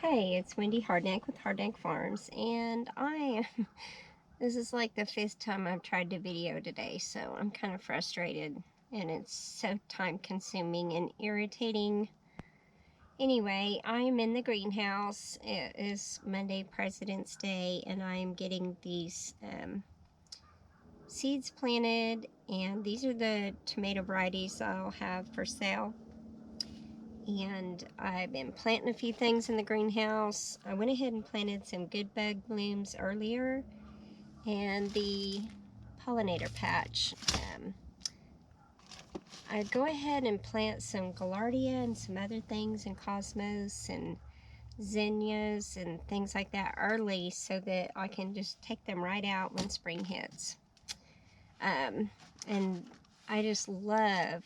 Hey, it's Wendy Hardneck with Hardneck Farms, and this is like the fifth time I've tried to video today, so I'm kind of frustrated, and it's so time consuming and irritating. Anyway, I'm in the greenhouse. It is Monday, President's Day, and I'm getting these seeds planted, and these are the tomato varieties I'll have for sale. And I've been planting a few things in the greenhouse. I went ahead and planted some good bug blooms earlier, and the pollinator patch. I'd go ahead and plant some gaillardia and some other things and cosmos and zinnias and things like that early so that I can just take them right out when spring hits. And I just love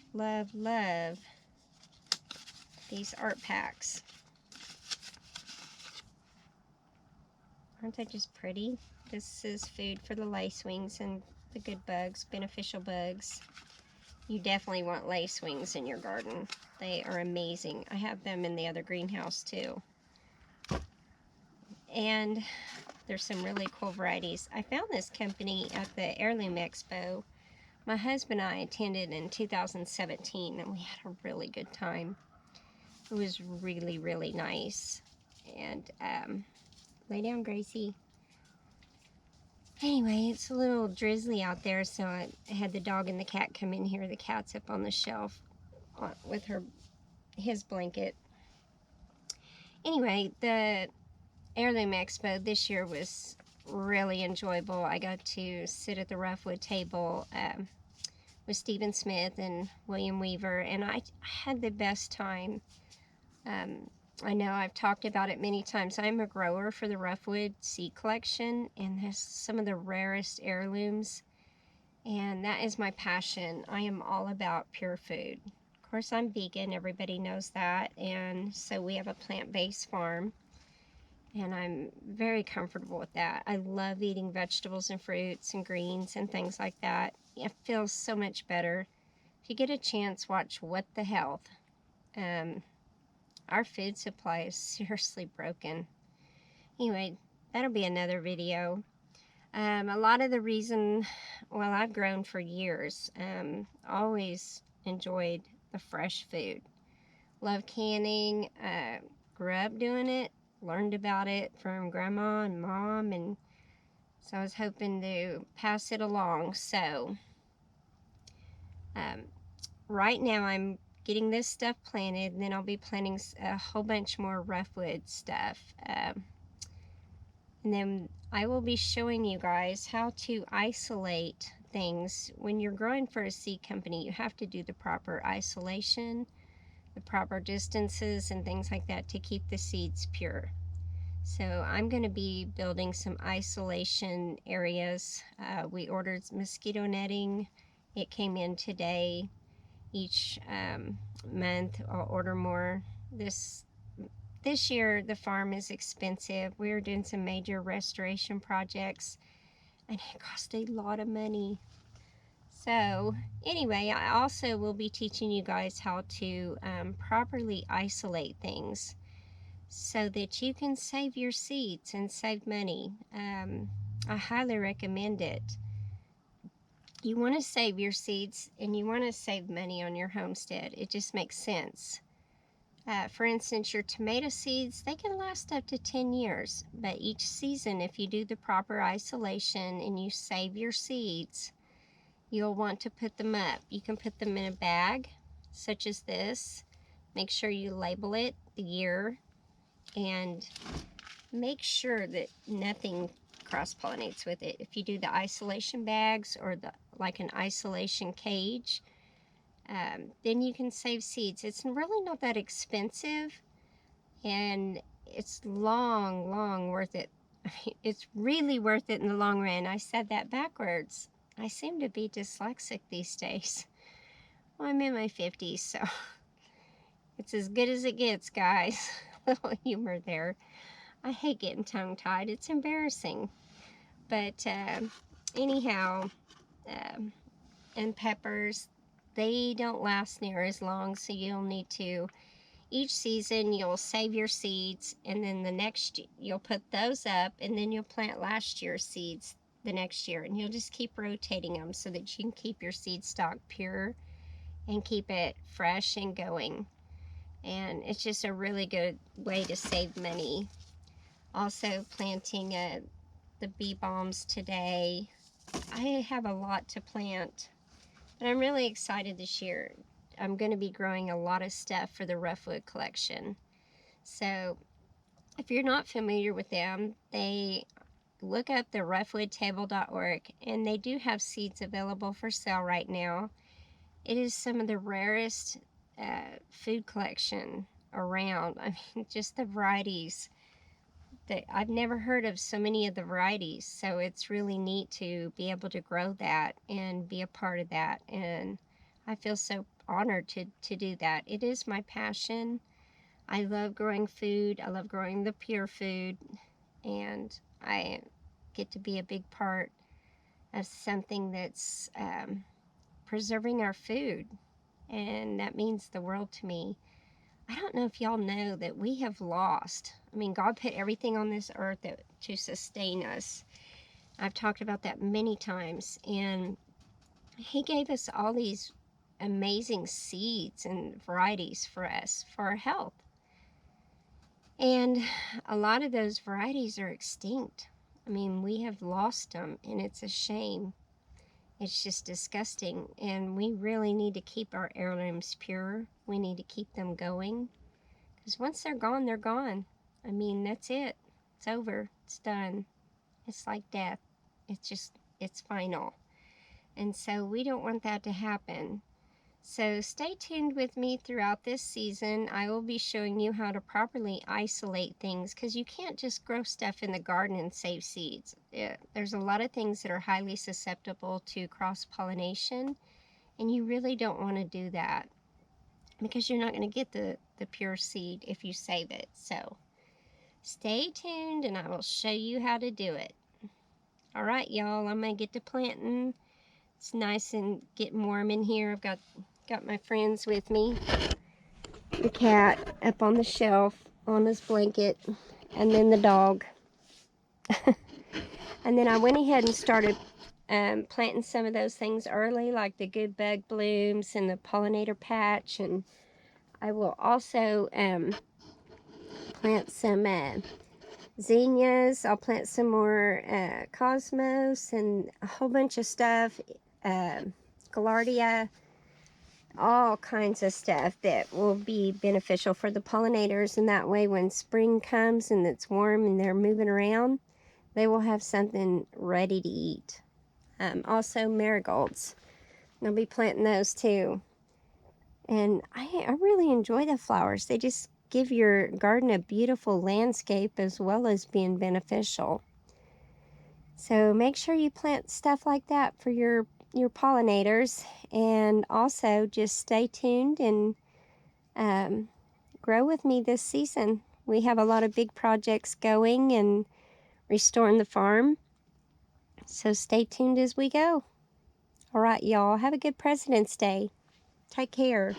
these art packs. Aren't they just pretty? This is food for the lacewings and the good bugs, beneficial bugs. You definitely want lacewings in your garden. They are amazing. I have them in the other greenhouse too. And there's some really cool varieties. I found this company at the Heirloom Expo. My husband and I attended in 2017 and we had a really good time. It was really nice. And lay down, Gracie. Anyway, it's a little drizzly out there, so I had the dog and the cat come in here. The cat's up on the shelf with his blanket. Anyway, the Heirloom Expo this year was really enjoyable. I got to sit at the Roughwood table with Stephen Smith and William Weaver, and I had the best time. I know I've talked about it many times. I'm a grower for the Roughwood seed collection, and there's some of the rarest heirlooms, and that is my passion. I am all about pure food. Of course, I'm vegan, everybody knows that, and so we have a plant-based farm, and I'm very comfortable with that. I love eating vegetables and fruits and greens and things like that. It feels so much better. If you get a chance, watch What the Health. Our food supply is seriously broken. Anyway, that'll be another video. A lot of the reason, well, I've grown for years. Always enjoyed the fresh food. Love canning. Grew up doing it. Learned about it from Grandma and Mom, and so I was hoping to pass it along. So, right now I'm getting this stuff planted, and then I'll be planting a whole bunch more Roughwood stuff. And then I will be showing you guys how to isolate things. When you're growing for a seed company, you have to do the proper isolation, the proper distances, and things like that to keep the seeds pure. So I'm going to be building some isolation areas. We ordered mosquito netting. It came in today. Each month I'll order more. This year the farm is expensive. We're doing some major restoration projects and it cost a lot of money. So anyway, I also will be teaching you guys how to properly isolate things so that you can save your seeds and save money. I highly recommend it. You want to save your seeds and you want to save money on your homestead. It just makes sense. For instance, your tomato seeds, they can last up to 10 years, but each season, if you do the proper isolation and you save your seeds, you'll want to put them up. You can put them in a bag, such as this. Make sure you label it, the year, and make sure that nothing cross-pollinates with it. If you do the isolation bags or like an isolation cage, then you can save seeds. It's really not that expensive, and it's long worth it. It's really worth it in the long run. I said that backwards. I seem to be dyslexic these days. Well, I'm in my 50s, so it's as good as it gets, guys. A little humor there. I hate getting tongue-tied. It's embarrassing. But anyhow, and peppers, they don't last near as long, so you'll need to each season you'll save your seeds, and then the next you'll put those up, and then you'll plant last year's seeds the next year, and you'll just keep rotating them so that you can keep your seed stock pure and keep it fresh and going. And it's just a really good way to save money. Also planting the bee balms today. I have a lot to plant, but I'm really excited this year. I'm going to be growing a lot of stuff for the Roughwood collection. So if you're not familiar with them, they look up the roughwoodtable.org, and they do have seeds available for sale right now. It is some of the rarest food collection around. I mean, just the varieties that I've never heard of, so many of the varieties. So it's really neat to be able to grow that and be a part of that. And I feel so honored to do that. It is my passion. I love growing food. I love growing the pure food. And I get to be a big part of something that's preserving our food. And that means the world to me. I don't know if y'all know that we have lost. I mean, God put everything on this earth to sustain us. I've talked about that many times. And He gave us all these amazing seeds and varieties for us, for our health. And a lot of those varieties are extinct. I mean, we have lost them, and it's a shame. It's just disgusting. And we really need to keep our heirlooms pure. We need to keep them going. Because once they're gone, they're gone. I mean, that's it. It's over. It's done. It's like death. It's final. And so we don't want that to happen. So stay tuned with me throughout this season. I will be showing you how to properly isolate things, because you can't just grow stuff in the garden and save seeds. There's a lot of things that are highly susceptible to cross-pollination, and you really don't want to do that, because you're not going to get the pure seed if you save it. So stay tuned, and I will show you how to do it. All right, y'all, I'm going to get to planting. It's nice and getting warm in here. I've got my friends with me. The cat up on the shelf on his blanket, and then the dog. And then I went ahead and started planting some of those things early, like the good bug blooms and the pollinator patch. And I will also plant some zinnias. I'll plant some more cosmos and a whole bunch of stuff, gaillardia, all kinds of stuff that will be beneficial for the pollinators. And that way, when spring comes and it's warm and they're moving around, they will have something ready to eat. Also marigolds. I'll be planting those too. And I really enjoy the flowers. They just give your garden a beautiful landscape as well as being beneficial. So make sure you plant stuff like that for your pollinators. And also just stay tuned and grow with me this season. We have a lot of big projects going and restoring the farm. So stay tuned as we go. All right, y'all. Have a good President's Day. Take care.